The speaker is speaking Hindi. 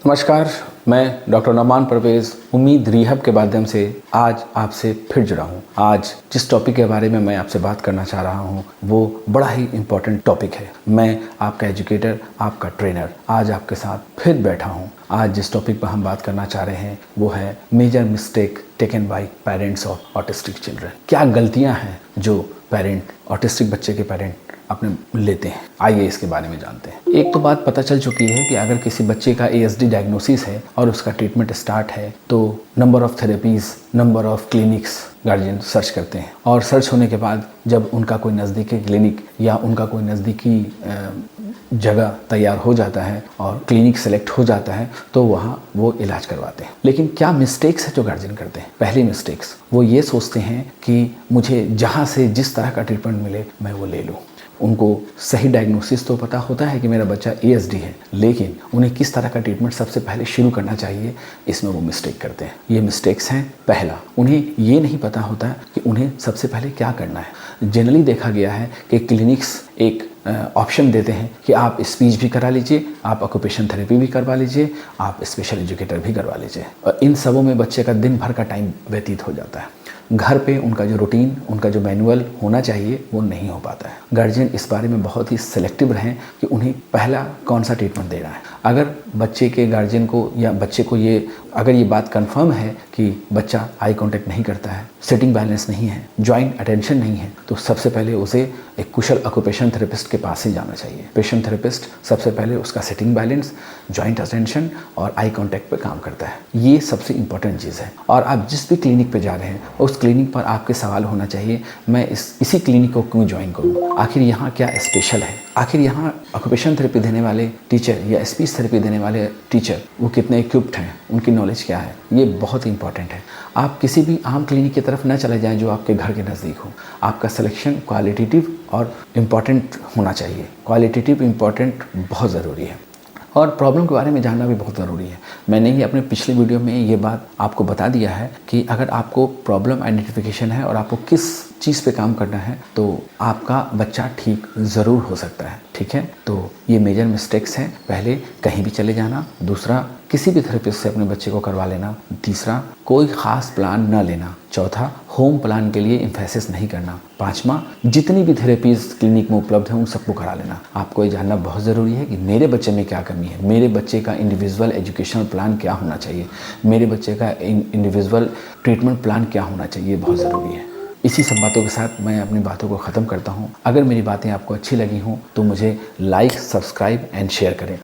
नमस्कार, मैं डॉक्टर नौमान परवेज़ उम्मीद रिहब के माध्यम से आज आपसे फिर जुड़ा हूँ। आज जिस टॉपिक के बारे में मैं आपसे बात करना चाह रहा हूँ वो बड़ा ही इम्पोर्टेंट टॉपिक है। मैं आपका एजुकेटर, आपका ट्रेनर आज आपके साथ फिर बैठा हूँ। आज जिस टॉपिक पर हम बात करना चाह रहे हैं वो है major mistake taken by parents of autistic children. क्या गलतियाँ हैं जो पेरेंट, ऑटिस्टिक बच्चे के पेरेंट अपने लेते हैं। आइए इसके बारे में जानते हैं। एक तो बात पता चल चुकी है कि अगर किसी बच्चे का ASD डायग्नोसिस है और उसका ट्रीटमेंट स्टार्ट है तो number of therapies, number of clinics guardian search करते हैं और सर्च होने के बाद जब उनका कोई नज़दीकी क्लिनिक या उनका कोई नज़दीकी जगह तैयार हो जाता है और क्लिनिक सेलेक्ट हो जाता है तो वहाँ वो इलाज करवाते हैं। लेकिन क्या मिस्टेक्स है जो गार्जियन करते हैं? पहली मिस्टेक्स वो ये सोचते हैं कि मुझे जहाँ से जिस तरह का ट्रीटमेंट मिले मैं वो ले लूँ। उनको सही डायग्नोसिस तो पता होता है कि मेरा बच्चा ASD है, लेकिन उन्हें किस तरह का ट्रीटमेंट सबसे पहले शुरू करना चाहिए, इसमें वो मिस्टेक करते हैं। ये मिस्टेक्स हैं। पहला, उन्हें ये नहीं पता होता कि उन्हें सबसे पहले क्या करना है। जनरली देखा गया है कि क्लिनिक्स एक ऑप्शन देते हैं कि आप स्पीच भी करा लीजिए, आप ऑक्यूपेशन थेरेपी भी करवा लीजिए, आप स्पेशल एजुकेटर भी करवा लीजिए। और इन सबों में बच्चे का दिन भर का टाइम व्यतीत हो जाता है। घर पे उनका जो रूटीन, उनका जो मैनुअल होना चाहिए वो नहीं हो पाता है। गार्जियन इस बारे में बहुत ही सिलेक्टिव रहें कि उन्हें पहला कौन सा ट्रीटमेंट देना है। अगर बच्चे के गार्जियन को या बच्चे को अगर ये बात कंफर्म है कि बच्चा आई कांटेक्ट नहीं करता है, सिटिंग बैलेंस नहीं है, जॉइंट अटेंशन नहीं है, तो सबसे पहले उसे एक कुशल ऑक्यूपेशन थेरेपिस्ट के पास ही जाना चाहिए। पेशेंट थेरेपिस्ट सबसे पहले उसका सिटिंग बैलेंस, जॉइंट अटेंशन और आई कांटेक्ट पे काम करता है। ये सबसे इंपॉर्टेंट चीज़ है। और आप जिस भी क्लिनिक पे जा रहे हैं उस क्लिनिक पर आपके सवाल होना चाहिए, मैं इसी क्लिनिक को क्यों ज्वाइन करूँ? आखिर यहाँ क्या स्पेशल है? आखिर यहाँ ऑक्यूपेशन थेरेपी देने वाले टीचर या स्पीच थेरेपी देने वाले टीचर वो कितने इक्विप्ड हैं, उनकी नॉलेज क्या है? ये बहुत इंपॉर्टेंट है। आप किसी भी आम क्लिनिक की तरफ न चले जाएं जो आपके घर के नज़दीक हो। आपका सिलेक्शन क्वालिटेटिव और इम्पॉर्टेंट होना चाहिए। क्वालिटेटिव इम्पॉर्टेंट बहुत ज़रूरी है और प्रॉब्लम के बारे में जानना भी बहुत ज़रूरी है। मैंने ही अपने पिछले वीडियो में ये बात आपको बता दिया है कि अगर आपको प्रॉब्लम आइडेंटिफिकेशन है और आपको किस चीज़ पे काम करना है तो आपका बच्चा ठीक ज़रूर हो सकता है। ठीक है, तो ये मेजर मिस्टेक्स हैं। पहले कहीं भी चले जाना, दूसरा किसी भी थेरेपिस्ट से अपने बच्चे को करवा लेना, तीसरा कोई ख़ास प्लान न लेना, चौथा होम प्लान के लिए एम्फेसिस नहीं करना, पांचवा जितनी भी थेरेपीज क्लिनिक में उपलब्ध है उन सबको करा लेना। आपको ये जानना बहुत ज़रूरी है कि मेरे बच्चे में क्या कमी है, मेरे बच्चे का इंडिविजुअल एजुकेशनल प्लान क्या होना चाहिए, मेरे बच्चे का इंडिविजुअल ट्रीटमेंट प्लान क्या होना चाहिए, बहुत ज़रूरी है। इसी सब बातों के साथ मैं अपनी बातों को ख़त्म करता हूँ। अगर मेरी बातें आपको अच्छी लगी हों तो मुझे लाइक, सब्सक्राइब एंड शेयर करें।